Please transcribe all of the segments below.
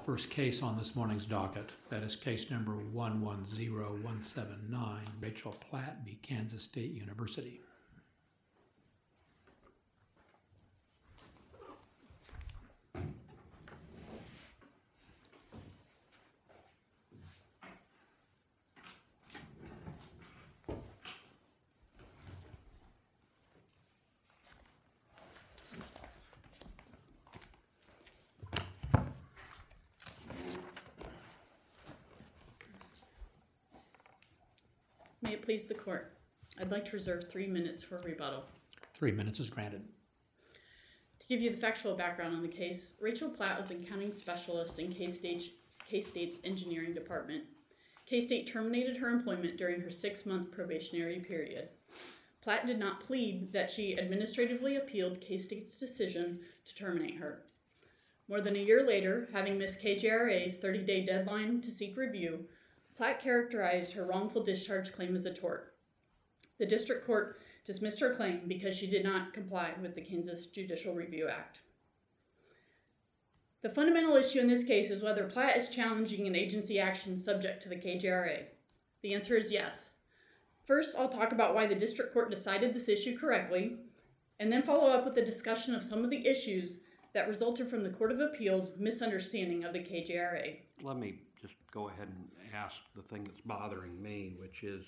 first case on this morning's docket. That is case number 110179, Rachel Platt v. Kansas State University. May it please the court. I'd like to reserve 3 minutes for rebuttal. 3 minutes is granted. To give you the factual background on the case, Rachel Platt was an accounting specialist in K-State's engineering department. K-State terminated her employment during her 6-month probationary period. Platt did not plead that she administratively appealed K-State's decision to terminate her. More than a year later, having missed KJRA's 30-day deadline to seek review, Platt characterized her wrongful discharge claim as a tort. The district court dismissed her claim because she did not comply with the Kansas Judicial Review Act. The fundamental issue in this case is whether Platt is challenging an agency action subject to the KJRA. The answer is yes. First, I'll talk about why the district court decided this issue correctly, and then follow up with a discussion of some of the issues that resulted from the Court of Appeals' misunderstanding of the KJRA. Let me just go ahead and ask the thing that's bothering me, which is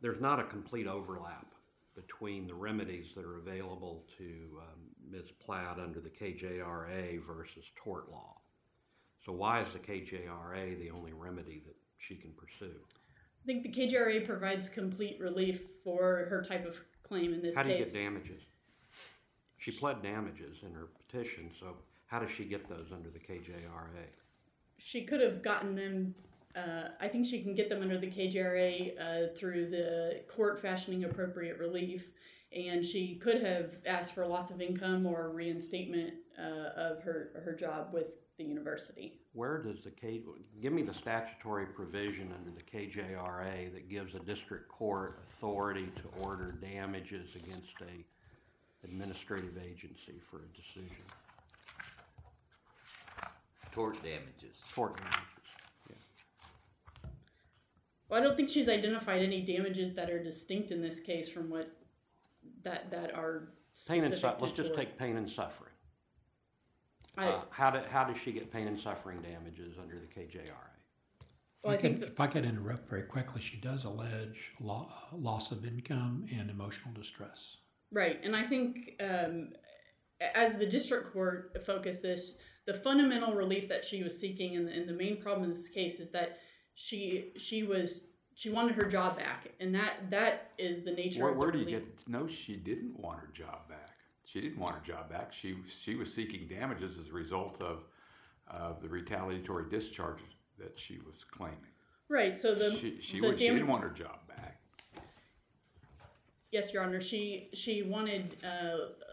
there's not a complete overlap between the remedies that are available to Ms. Platt under the KJRA versus tort law. So why is the KJRA the only remedy that she can pursue? I think the KJRA provides complete relief for her type of claim in this case. How do you get damages? She pled damages in her petition, so how does she get those under the KJRA? She could have gotten them, I think she can get them under the KJRA through the court fashioning appropriate relief, and she could have asked for loss of income or reinstatement of her job with the university. Where does give me the statutory provision under the KJRA that gives a district court authority to order damages against a administrative agency for a decision? Tort damages. Tort damages, yeah. Well, I don't think she's identified any damages that are distinct in this case from what that are Pain and specific to let's just tort. take pain and suffering. How does she get pain and suffering damages under the KJRA? Well, If I could interrupt very quickly, she does allege loss of income and emotional distress. Right, and I think as the district court focused this, the fundamental relief that she was seeking, and the main problem in this case is that she wanted her job back, and that is the nature of the Where do you relief. No, she didn't want her job back. She didn't want her job back. She was seeking damages as a result of the retaliatory discharges that she was claiming. Right, so She didn't want her job back. Yes, Your Honor. She wanted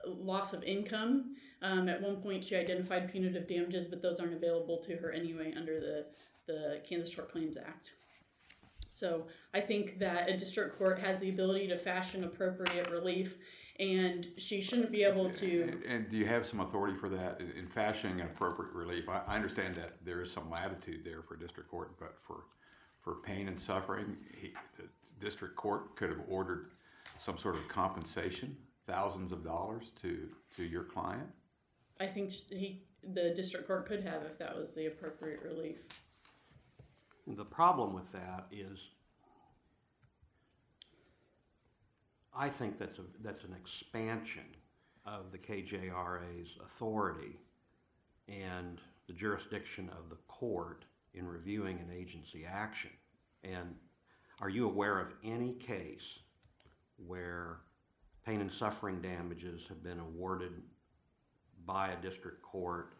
loss of income. At one point, she identified punitive damages, but those aren't available to her anyway under the Kansas Tort Claims Act. So I think that a district court has the ability to fashion appropriate relief, and she shouldn't be able to... And do you have some authority for that in fashioning appropriate relief? I understand that there is some latitude there for district court, but for pain and suffering, the district court could have ordered some sort of compensation, thousands of dollars to your client? I think the district court could have if that was the appropriate relief. The problem with that is I think that's an expansion of the KJRA's authority and the jurisdiction of the court in reviewing an agency action. And are you aware of any case where pain and suffering damages have been awarded by a district court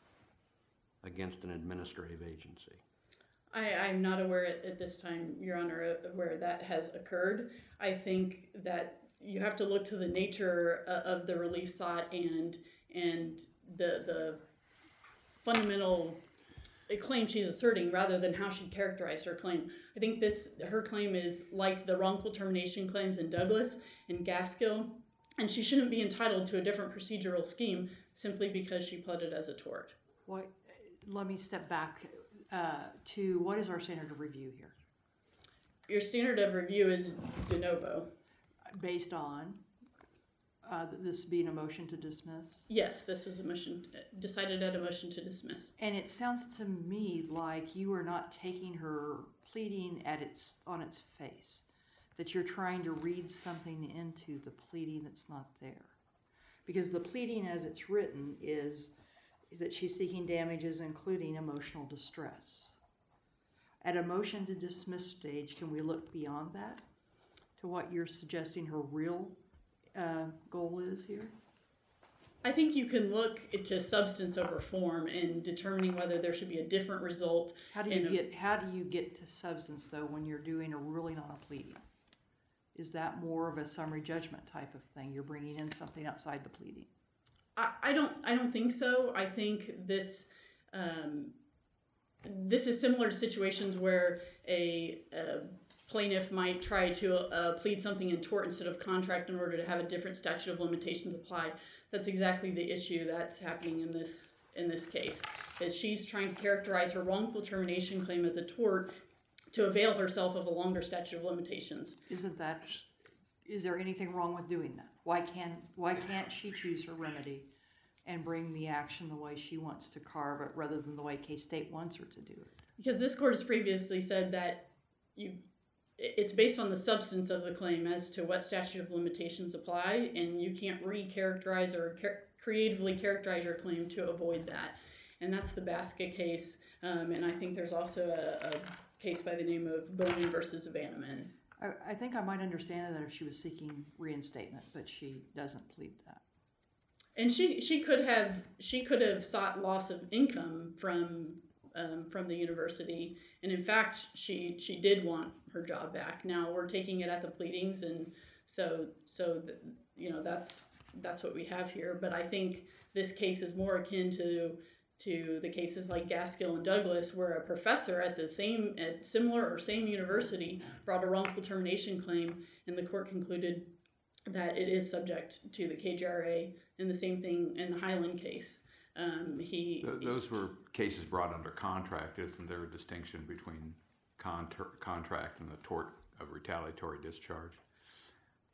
against an administrative agency? I'm not aware at this time, Your Honor, where that has occurred. I think that you have to look to the nature of the relief sought and the fundamental claim she's asserting rather than how she characterized her claim. I think her claim is like the wrongful termination claims in Douglas and Gaskill, and she shouldn't be entitled to a different procedural scheme simply because she pled it as a tort. Why? let me step back to what is our standard of review here? Your standard of review is de novo. Based on this being a motion to dismiss? Yes, this is a motion, decided at a motion to dismiss. And it sounds to me like you are not taking her pleading on its face, that you're trying to read something into the pleading that's not there. Because the pleading as it's written is that she's seeking damages including emotional distress. At a motion to dismiss stage, can we look beyond that to what you're suggesting her real goal is here? I think you can look to substance over form in determining whether there should be a different result. How do you get to substance though when you're doing a ruling on a pleading? Is that more of a summary judgment type of thing? You're bringing in something outside the pleading? I don't think so. I think this this is similar to situations where a plaintiff might try to plead something in tort instead of contract in order to have a different statute of limitations apply. That's exactly the issue that's happening in this case. Is she's trying to characterize her wrongful termination claim as a tort to avail herself of a longer statute of limitations. Is there anything wrong with doing that? Why can't she choose her remedy and bring the action the way she wants to carve it rather than the way K-State wants her to do it? Because this court has previously said that it's based on the substance of the claim as to what statute of limitations apply, and you can't recharacterize or creatively characterize your claim to avoid that. And that's the Basket case, and I think there's also a case by the name of Bowman versus Vanneman. I think I might understand that if she was seeking reinstatement, but she doesn't plead that. And she could have sought loss of income from the university, and in fact she did want her job back. Now we're taking it at the pleadings, and so that's what we have here. But I think this case is more akin to the cases like Gaskill and Douglas, where a professor at similar or same university brought a wrongful termination claim, and the court concluded that it is subject to the KJRA, and the same thing in the Highland case. Those were cases brought under contract. Isn't there a distinction between contract and the tort of retaliatory discharge?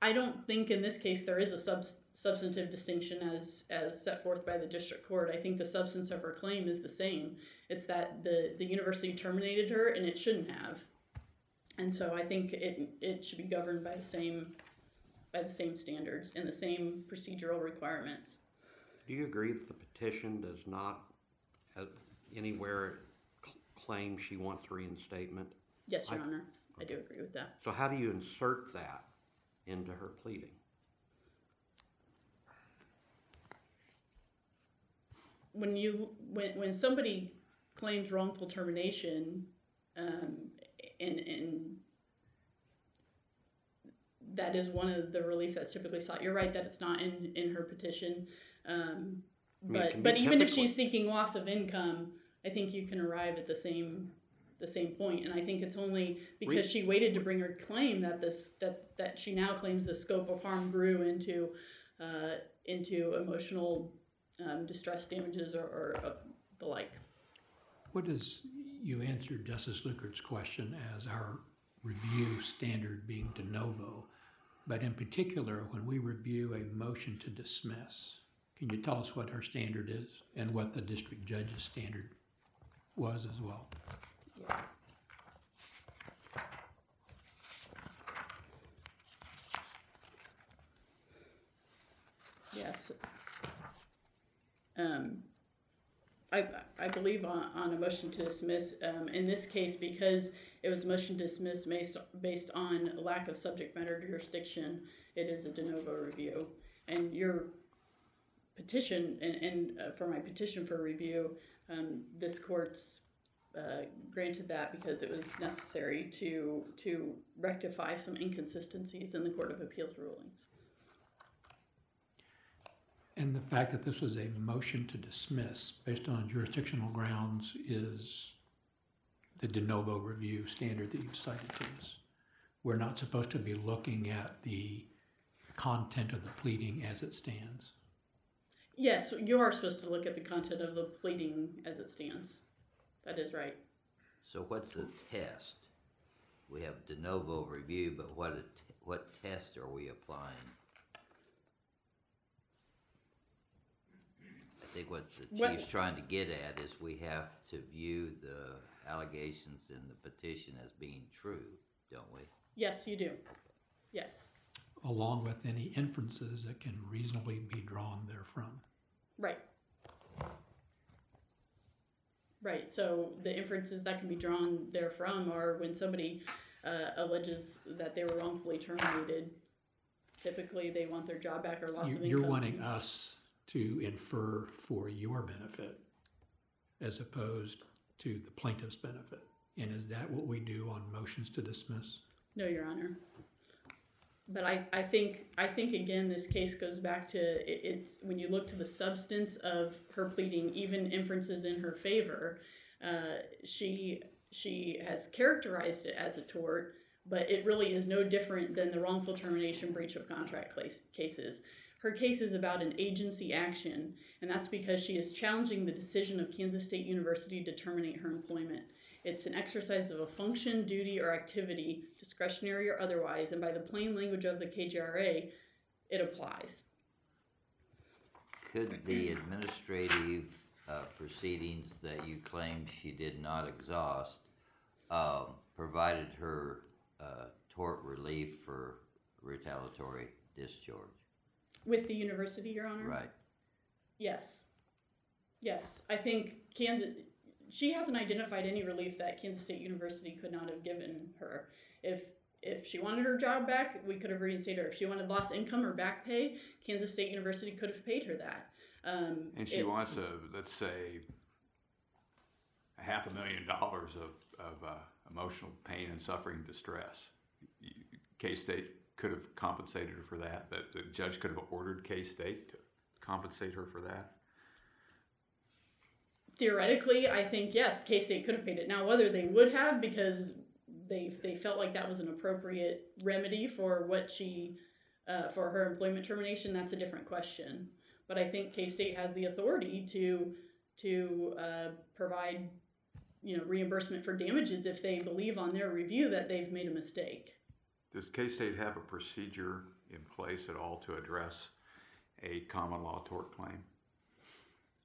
I don't think in this case there is a substantive distinction as set forth by the district court. I think the substance of her claim is the same. It's that the university terminated her, and it shouldn't have. And so I think it should be governed by the same standards and the same procedural requirements. Do you agree that the petition does not anywhere claim she wants reinstatement? Yes, Your Honor. I do agree with that. So how do you insert that into her pleading? When somebody claims wrongful termination, and that is one of the relief that's typically sought. You're right that it's not in her petition, but even if she's seeking loss of income, I think you can arrive at the same point. And I think it's only because she waited to bring her claim that she now claims the scope of harm grew into emotional distress damages or the like. You answered Justice Lukert's question as our review standard being de novo, but in particular, when we review a motion to dismiss, can you tell us what our standard is and what the district judge's standard was as well? Yeah. Yes. I believe on a motion to dismiss, in this case, because it was a motion to dismiss based on lack of subject matter jurisdiction, it is a de novo review. And your petition, and for my petition for review, this court's granted that because it was necessary to rectify some inconsistencies in the Court of Appeals rulings. And the fact that this was a motion to dismiss based on jurisdictional grounds is the de novo review standard that you've cited to us. We're not supposed to be looking at the content of the pleading as it stands. Yes, you are supposed to look at the content of the pleading as it stands. That is right. So what's the test? We have de novo review, but what test are we applying? I think what the What- chief's trying to get at is we have to view the allegations in the petition as being true, don't we? Yes, you do. Yes. Along with any inferences that can reasonably be drawn therefrom. Right. Right. So the inferences that can be drawn therefrom are when somebody alleges that they were wrongfully terminated. Typically, they want their job back or loss of income. You're wanting us to infer for your benefit as opposed to the plaintiff's benefit. And is that what we do on motions to dismiss? No, Your Honor. But I think again, this case goes back to it's when you look to the substance of her pleading, even inferences in her favor, she has characterized it as a tort, but it really is no different than the wrongful termination breach of contract cases. Her case is about an agency action, and that's because she is challenging the decision of Kansas State University to terminate her employment. It's an exercise of a function, duty, or activity, discretionary or otherwise, and by the plain language of the KJRA, it applies. Could the administrative proceedings that you claim she did not exhaust provided her tort relief for retaliatory discharge? With the university, Your Honor? Right. Yes. Yes. I think she hasn't identified any relief that Kansas State University could not have given her. If she wanted her job back, we could have reinstated her. If she wanted lost income or back pay, Kansas State University could have paid her that. And she wants let's say, $500,000 of emotional pain and suffering distress. K-State could have compensated her for that. That the judge could have ordered K-State to compensate her for that. Theoretically, I think, yes, K-State could have paid it. Now, whether they would have because they felt like that was an appropriate remedy for what she, for her employment termination, that's a different question. But I think K-State has the authority to provide, reimbursement for damages if they believe on their review that they've made a mistake. Does K-State have a procedure in place at all to address a common law tort claim?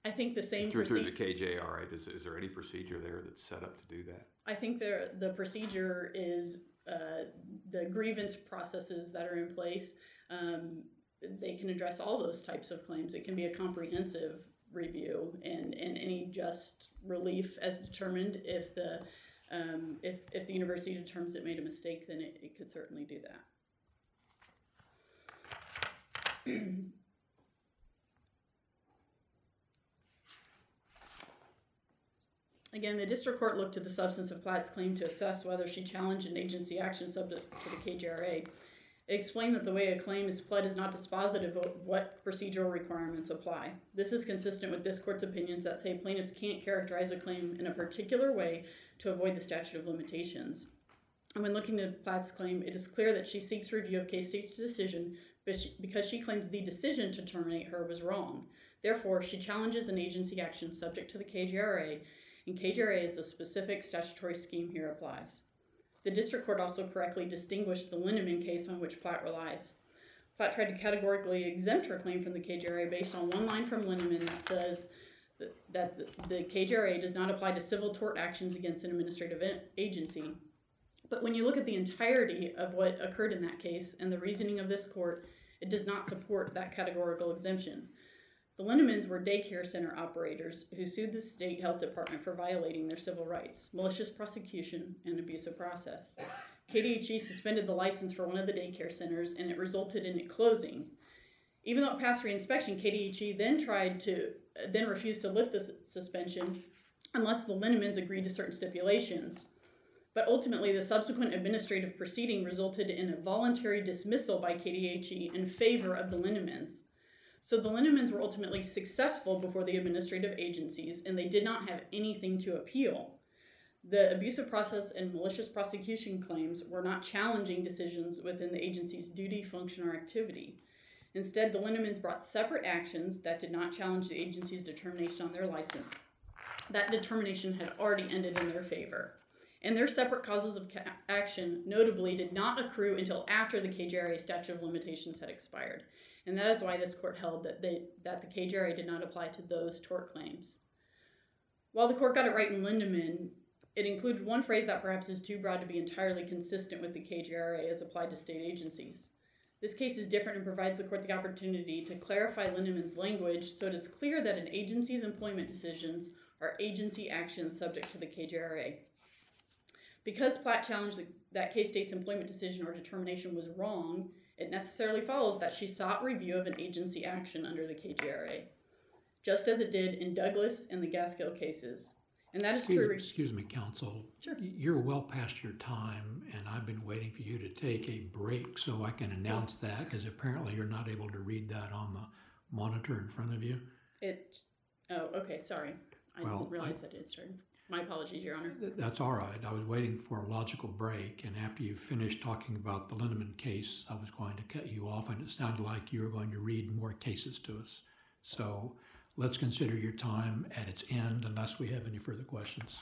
I think the same through the KJRA, is there any procedure there that's set up to do that? I think the procedure is the grievance processes that are in place. They can address all those types of claims. It can be a comprehensive review and any just relief as determined. If the university determines it made a mistake, then it could certainly do that. Again, the district court looked at the substance of Platt's claim to assess whether she challenged an agency action subject to the KJRA. It explained that the way a claim is pled is not dispositive of what procedural requirements apply. This is consistent with this court's opinions that say plaintiffs can't characterize a claim in a particular way to avoid the statute of limitations. And when looking at Platt's claim, it is clear that she seeks review of K-State's decision because she claims the decision to terminate her was wrong. Therefore, she challenges an agency action subject to the KJRA, and KJRA is a specific statutory scheme here applies. The district court also correctly distinguished the Lindeman case on which Platt relies. Platt tried to categorically exempt her claim from the KJRA based on one line from Lindeman that says that the KJRA does not apply to civil tort actions against an administrative agency. But when you look at the entirety of what occurred in that case and the reasoning of this court, it does not support that categorical exemption. The Lindemans were daycare center operators who sued the state health department for violating their civil rights, malicious prosecution, and abusive process. KDHE suspended the license for one of the daycare centers, and it resulted in it closing. Even though it passed reinspection, KDHE then refused to lift the suspension unless the Lindemans agreed to certain stipulations. But ultimately, the subsequent administrative proceeding resulted in a voluntary dismissal by KDHE in favor of the Lindemans. So the Lindemans were ultimately successful before the administrative agencies, and they did not have anything to appeal. The abusive process and malicious prosecution claims were not challenging decisions within the agency's duty, function, or activity. Instead, the Lindemans brought separate actions that did not challenge the agency's determination on their license. that determination had already ended in their favor. And their separate causes of action notably did not accrue until after the KJRA statute of limitations had expired. And that is why this court held that the KJRA did not apply to those tort claims. While the court got it right in Lindemann, it included one phrase that perhaps is too broad to be entirely consistent with the KJRA as applied to state agencies. This case is different and provides the court the opportunity to clarify Lindemann's language so it is clear that an agency's employment decisions are agency actions subject to the KJRA. Because Platt challenged that K-State's employment decision or determination was wrong, it necessarily follows that she sought review of an agency action under the KJRA, just as it did in Douglas and the Gaskill cases. And that is true. Excuse me, counsel. Sure. You're well past your time, and I've been waiting for you to take a break so I can announce that, because apparently you're not able to read that on the monitor in front of you. Oh, okay, sorry. I didn't realize that it started. My apologies, Your Honor. That's all right. I was waiting for a logical break, and after you finished talking about the Lindemann case, I was going to cut you off, and it sounded like you were going to read more cases to us. So let's consider your time at its end unless we have any further questions.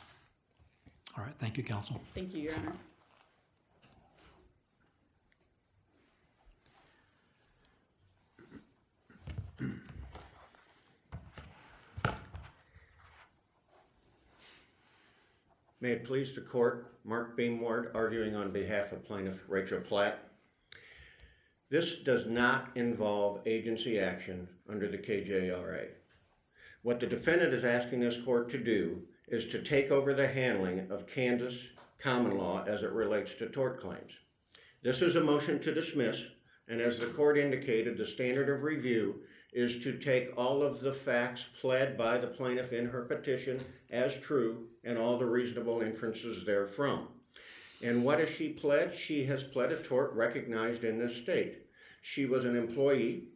All right. Thank you, counsel. Thank you, Your Honor. May it please the court, Mark Beamward arguing on behalf of plaintiff Rachel Platt. This does not involve agency action under the KJRA. What the defendant is asking this court to do is to take over the handling of Kansas common law as it relates to tort claims. This is a motion to dismiss, and as the court indicated, the standard of review is to take all of the facts pled by the plaintiff in her petition as true and all the reasonable inferences therefrom. And what has she pled? She has pled a tort recognized in this state. She was an employee.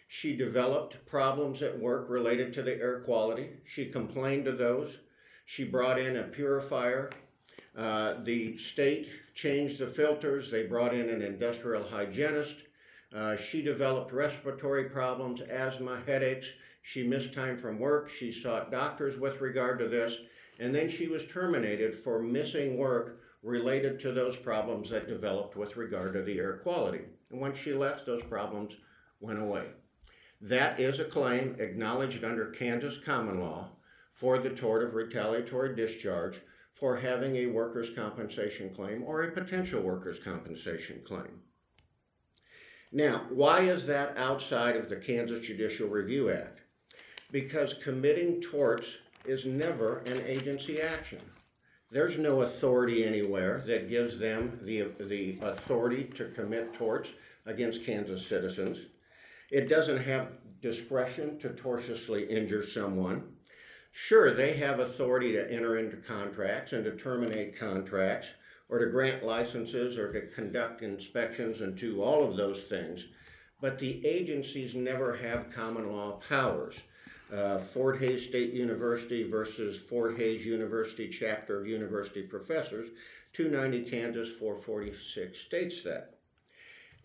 She developed problems at work related to the air quality. She complained of those. She brought in a purifier. The state changed the filters. They brought in an industrial hygienist. She developed respiratory problems, asthma, headaches. She missed time from work. She sought doctors with regard to this. And then she was terminated for missing work related to those problems that developed with regard to the air quality. And once she left, those problems went away. That is a claim acknowledged under Kansas common law for the tort of retaliatory discharge for having a workers' compensation claim or a potential workers' compensation claim. Now, why is that outside of the Kansas Judicial Review Act? Because committing torts is never an agency action. There's no authority anywhere that gives them the authority to commit torts against Kansas citizens. It doesn't have discretion to tortiously injure someone. Sure, they have authority to enter into contracts and to terminate contracts or to grant licenses or to conduct inspections and do all of those things, but the agencies never have common law powers. Fort Hays State University versus Fort Hays University Chapter of University Professors, 290 Kansas 446 states that.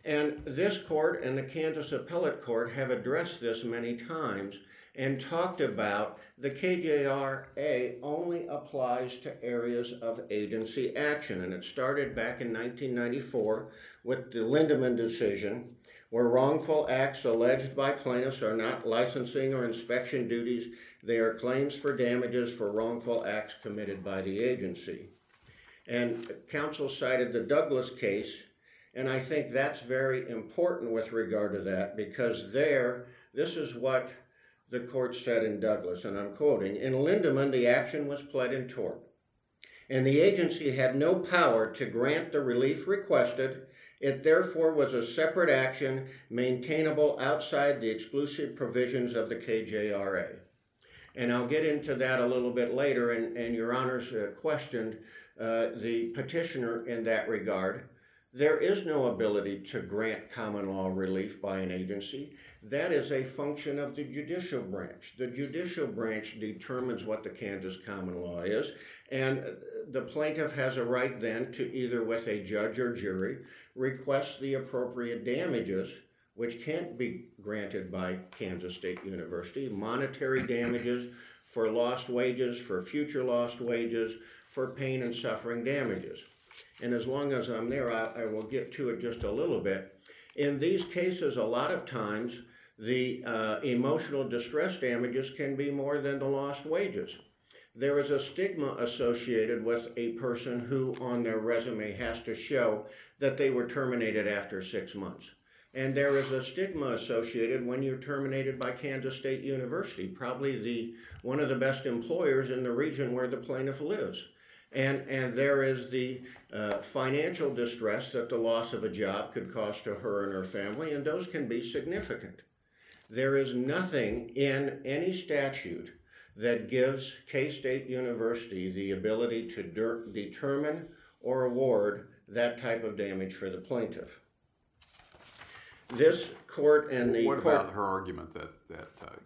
And this court and the Kansas Appellate Court have addressed this many times and talked about the KJRA only applies to areas of agency action. And it started back in 1994 with the Lindemann decision, where wrongful acts alleged by plaintiffs are not licensing or inspection duties. They are claims for damages for wrongful acts committed by the agency. And counsel cited the Douglas case, and I think that's very important with regard to that, because this is what the court said in Douglas, and I'm quoting, "In Lindemann, the action was pled in tort, and the agency had no power to grant the relief requested. It therefore was a separate action maintainable outside the exclusive provisions of the KJRA." And I'll get into that a little bit later, and Your Honors questioned the petitioner in that regard. There is no ability to grant common law relief by an agency. That is a function of the judicial branch. The judicial branch determines what the Kansas common law is, and the plaintiff has a right then to either with a judge or jury request the appropriate damages, which can't be granted by Kansas State University, monetary damages for lost wages, for future lost wages, for pain and suffering damages. And as long as I'm there, I will get to it just a little bit. In these cases, a lot of times, the emotional distress damages can be more than the lost wages. There is a stigma associated with a person who on their resume has to show that they were terminated after 6 months. And there is a stigma associated when you're terminated by Kansas State University, probably one of the best employers in the region where the plaintiff lives. And there is the financial distress that the loss of a job could cause to her and her family, and those can be significant. There is nothing in any statute that gives K-State University the ability to determine or award that type of damage for the plaintiff. This court and the What court... about her argument that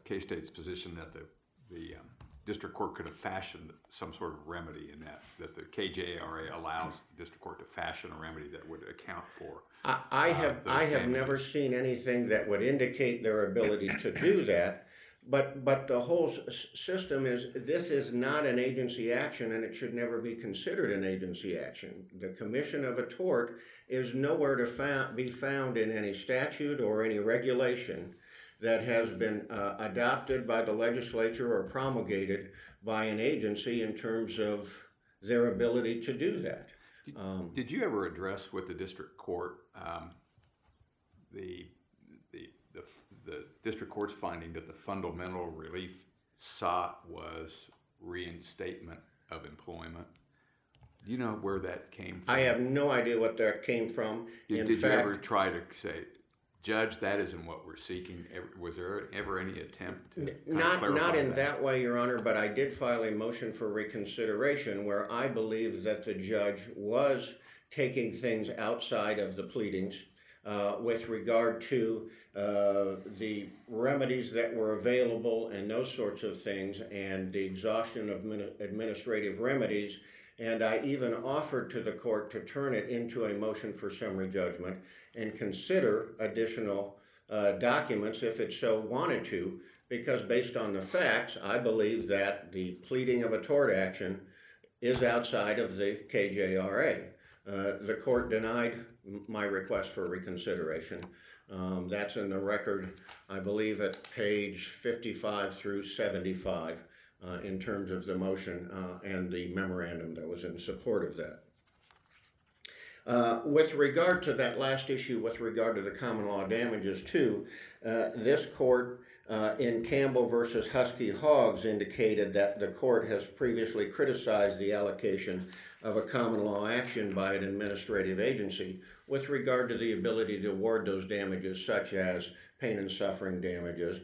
K-State's position that the district court could have fashioned some sort of remedy in that the KJRA allows the district court to fashion a remedy that would account for I have never seen anything that would indicate their ability to do that, but the whole system is, this is not an agency action, and it should never be considered an agency action. The commission of a tort is nowhere to be found in any statute or any regulation that has been adopted by the legislature or promulgated by an agency in terms of their ability to do that. Did you ever address with the district court the district court's finding that the fundamental relief sought was reinstatement of employment? Do you know where that came from? I have no idea what that came from. Did you ever try to say, Judge, that isn't what we're seeking? Was there ever any attempt to not in that way, Your Honor, but I did file a motion for reconsideration where I believe that the judge was taking things outside of the pleadings with regard to the remedies that were available and those sorts of things, and the exhaustion of administrative remedies. And I even offered to the court to turn it into a motion for summary judgment and consider additional documents if it so wanted to, because based on the facts, I believe that the pleading of a tort action is outside of the KJRA. The court denied my request for reconsideration. That's in the record, I believe, at page 55 through 75 in terms of the motion and the memorandum that was in support of that. With regard to that last issue, with regard to the common law damages too, this court in Campbell versus Husky Hogs indicated that the court has previously criticized the allocation of a common law action by an administrative agency with regard to the ability to award those damages, such as pain and suffering damages.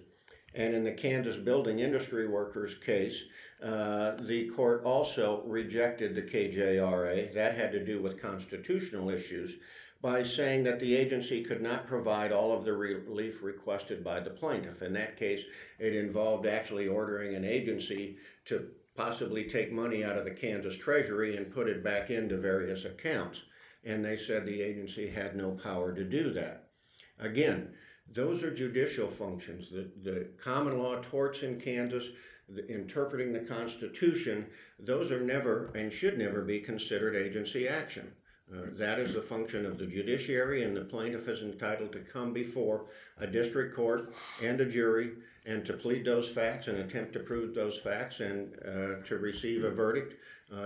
And in the Kansas Building Industry Workers case, the court also rejected the KJRA. That had to do with constitutional issues by saying that the agency could not provide all of the relief requested by the plaintiff. In that case, it involved actually ordering an agency to possibly take money out of the Kansas Treasury and put it back into various accounts. And they said the agency had no power to do that. Again, those are judicial functions. The common law torts in Kansas, interpreting the Constitution, those are never and should never be considered agency action. That is the function of the judiciary, and the plaintiff is entitled to come before a district court and a jury and to plead those facts and attempt to prove those facts and to receive a verdict,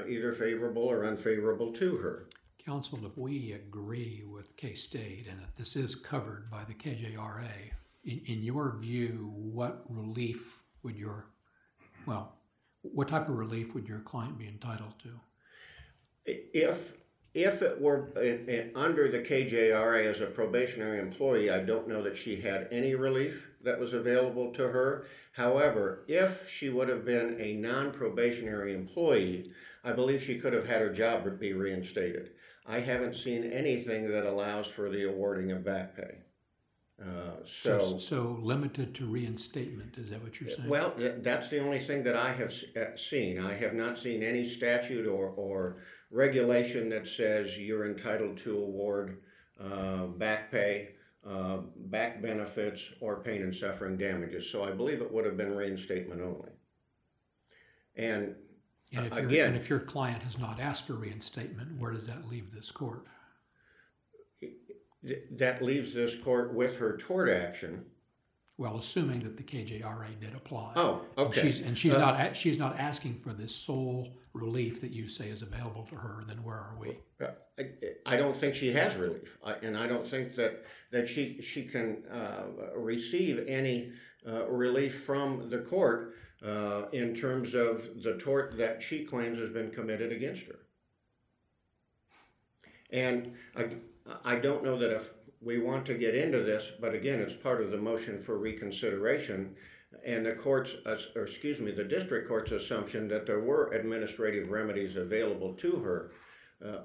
either favorable or unfavorable to her. Counsel, if we agree with K-State and that this is covered by the KJRA, in your view, what relief would what type of relief would your client be entitled to? If it were under the KJRA as a probationary employee, I don't know that she had any relief that was available to her. However, if she would have been a non-probationary employee, I believe she could have had her job be reinstated. I haven't seen anything that allows for the awarding of back pay. So limited to reinstatement, is that what you're saying? Well, that's the only thing that I have seen. I have not seen any statute or regulation that says you're entitled to award back pay, back benefits, or pain and suffering damages. So I believe it would have been reinstatement only. And And if, again, and if your client has not asked for reinstatement, where does that leave this court? that leaves this court with her tort action. Well, assuming that the KJRA did apply. Oh, okay. And she's not asking for this sole relief that you say is available to her, then where are we? I don't think she has relief, and I don't think that she can receive any relief from the court in terms of the tort that she claims has been committed against her. And I don't know that if we want to get into this, but again, it's part of the motion for reconsideration, and the district court's assumption that there were administrative remedies available to her.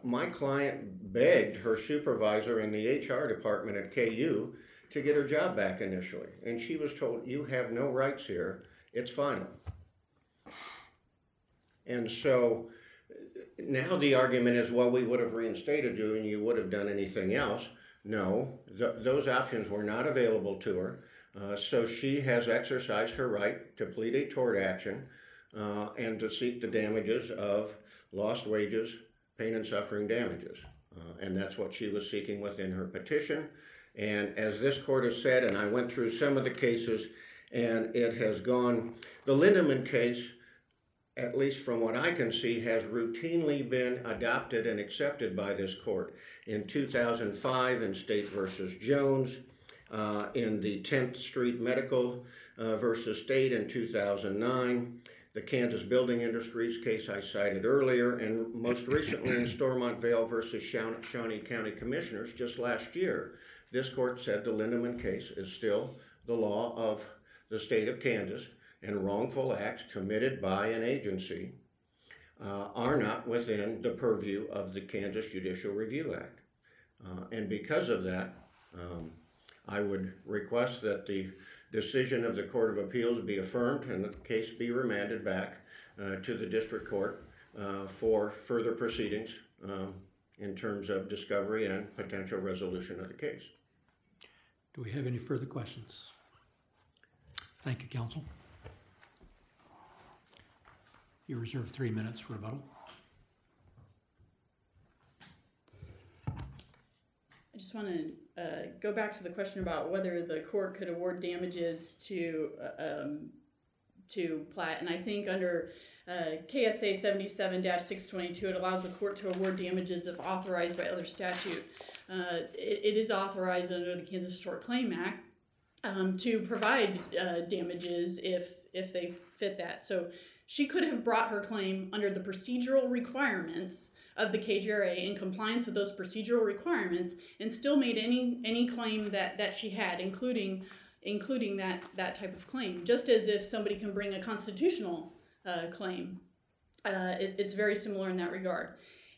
My client begged her supervisor in the HR department at KU to get her job back initially, and she was told, "You have no rights here, it's final." And so now the argument is, well, we would have reinstated you and you would have done anything else. No, those options were not available to her. So she has exercised her right to plead a tort action and to seek the damages of lost wages, pain and suffering damages. And that's what she was seeking within her petition. And as this court has said, and I went through some of the cases, and it has gone, the Lindemann case, at least from what I can see, has routinely been adopted and accepted by this court. In 2005 in State versus Jones, in the 10th Street Medical versus State in 2009, the Kansas Building Industries case I cited earlier, and most recently in Stormont Vale versus Shawnee County Commissioners just last year. This court said the Lindemann case is still the law of the state of Kansas, and wrongful acts committed by an agency are not within the purview of the Kansas Judicial Review Act. And because of that, I would request that the decision of the Court of Appeals be affirmed and the case be remanded back to the district court for further proceedings in terms of discovery and potential resolution of the case. Do we have any further questions? Thank you, counsel. You reserve 3 minutes for rebuttal. I just want to go back to the question about whether the court could award damages to Platt, and I think under KSA 77-622, it allows the court to award damages if authorized by other statute. It is authorized under the Kansas Tort Claim Act to provide damages if they fit that. So she could have brought her claim under the procedural requirements of the KJRA in compliance with those procedural requirements and still made any claim that she had, including that type of claim. Just as if somebody can bring a constitutional claim. It's very similar in that regard.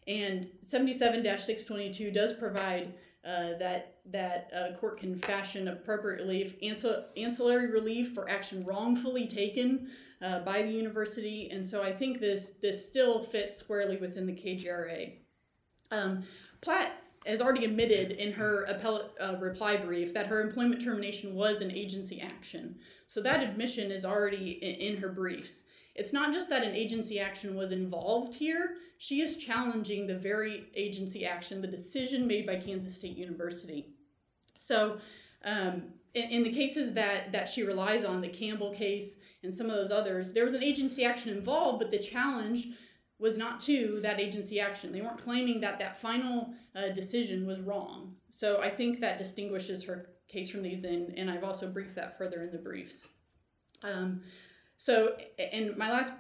And 77-622 does provide that a court can fashion appropriate relief, ancillary relief for action wrongfully taken by the university, and so I think this still fits squarely within the KJRA. Platt has already admitted in her appellate reply brief that her employment termination was an agency action, so that admission is already in her briefs. It's not just that an agency action was involved here, she is challenging the very agency action, the decision made by Kansas State University. So in the cases that she relies on, the Campbell case and some of those others, there was an agency action involved, but the challenge was not to that agency action. They weren't claiming that final decision was wrong. So I think that distinguishes her case from these, and I've also briefed that further in the briefs. So, and my last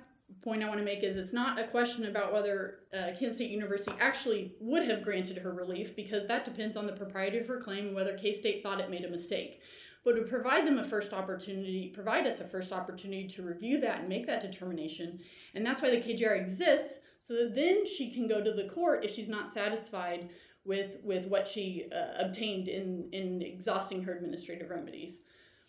point I want to make is it's not a question about whether Kansas State University actually would have granted her relief, because that depends on the propriety of her claim and whether K-State thought it made a mistake. But to provide us a first opportunity to review that and make that determination. And that's why the KJR exists, so that then she can go to the court if she's not satisfied with what she obtained in exhausting her administrative remedies.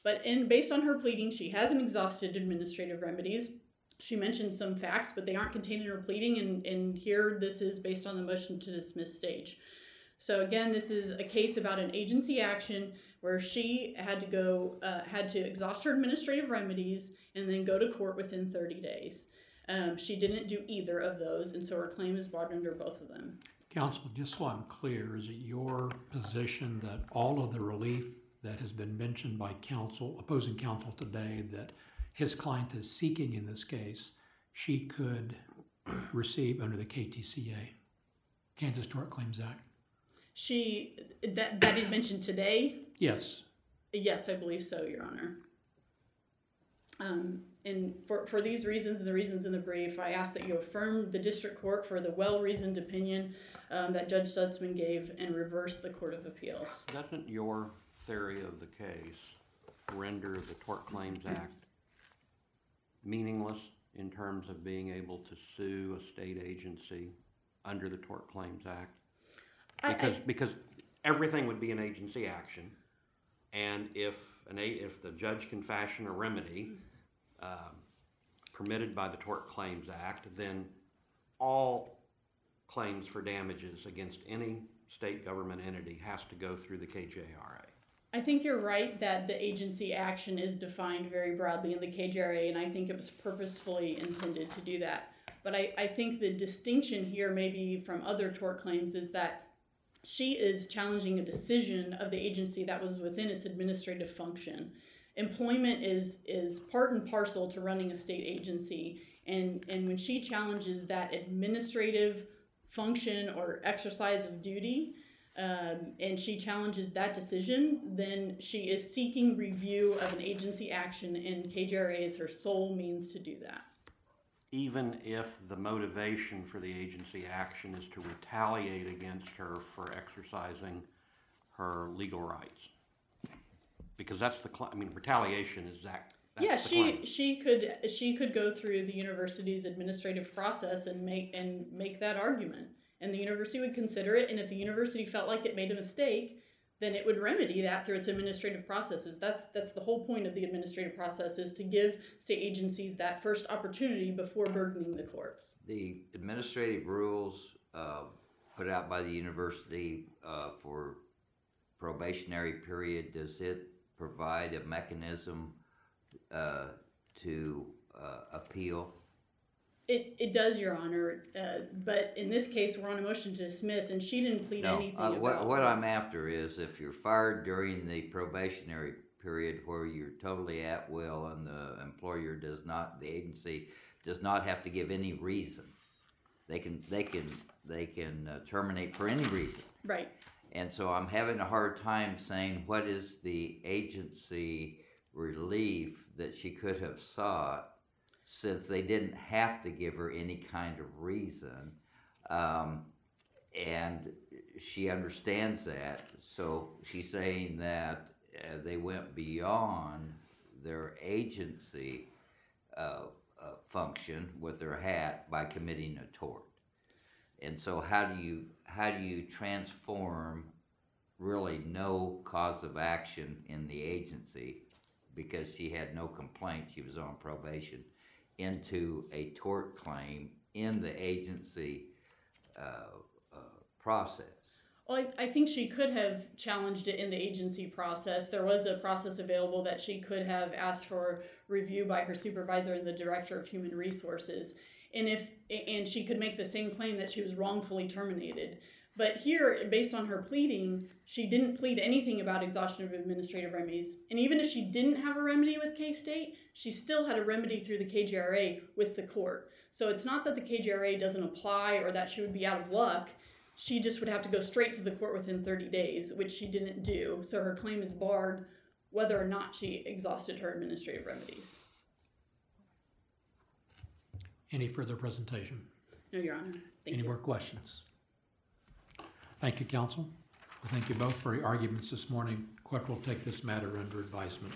But based on her pleading, she hasn't exhausted administrative remedies. She mentioned some facts, but they aren't contained in her pleading, and here this is based on the motion to dismiss stage. So again, this is a case about an agency action where she had to exhaust her administrative remedies and then go to court within 30 days. She didn't do either of those, and so her claim is barred under both of them. Counsel, just so I'm clear, is it your position that all of the relief that has been mentioned by counsel, opposing counsel today, that his client is seeking in this case, she could receive under the KTCA, Kansas Tort Claims Act? That is mentioned today? Yes. Yes, I believe so, Your Honor. And for these reasons and the reasons in the brief, I ask that you affirm the district court for the well-reasoned opinion that Judge Sudsman gave and reverse the Court of Appeals. Doesn't your theory of the case render the Tort Claims Act meaningless in terms of being able to sue a state agency under the Tort Claims Act? Because everything would be an agency action, and if the judge can fashion a remedy permitted by the Tort Claims Act, then all claims for damages against any state government entity has to go through the KJRA. I think you're right that the agency action is defined very broadly in the KJRA, and I think it was purposefully intended to do that. But I think the distinction here, maybe from other tort claims, is that she is challenging a decision of the agency that was within its administrative function. Employment is part and parcel to running a state agency, and when she challenges that administrative function or exercise of duty, and she challenges that decision, then she is seeking review of an agency action, and KJRA is her sole means to do that. Even if the motivation for the agency action is to retaliate against her for exercising her legal rights. Because that's retaliation is that. Yeah, she could go through the university's administrative process and make that argument, and the university would consider it. And if the university felt like it made a mistake, then it would remedy that through its administrative processes. That's the whole point of the administrative process, is to give state agencies that first opportunity before burdening the courts. The administrative rules put out by the university for probationary period, does it provide a mechanism to appeal? It does, Your Honor, but in this case, we're on a motion to dismiss, and she didn't plead anything about what I'm after is, if you're fired during the probationary period where you're totally at will and the employer the agency does not have to give any reason, they can terminate for any reason. Right. And so I'm having a hard time saying what is the agency relief that she could have sought, since they didn't have to give her any kind of reason, and she understands that. So she's saying that they went beyond their agency function with their hat by committing a tort. And so how do you transform really no cause of action in the agency, because she had no complaint, she was on probation, into a tort claim in the agency process? Well, I think she could have challenged it in the agency process. There was a process available that she could have asked for review by her supervisor and the director of human resources. And she could make the same claim that she was wrongfully terminated. But here, based on her pleading, she didn't plead anything about exhaustion of administrative remedies. And even if she didn't have a remedy with K-State, she still had a remedy through the KJRA with the court. So it's not that the KJRA doesn't apply or that she would be out of luck. She just would have to go straight to the court within 30 days, which she didn't do. So her claim is barred whether or not she exhausted her administrative remedies. Any further presentation? No, Your Honor. Thank Any you. more questions? Thank you, counsel. Thank you both for your arguments this morning. Clerk will take this matter under advisement.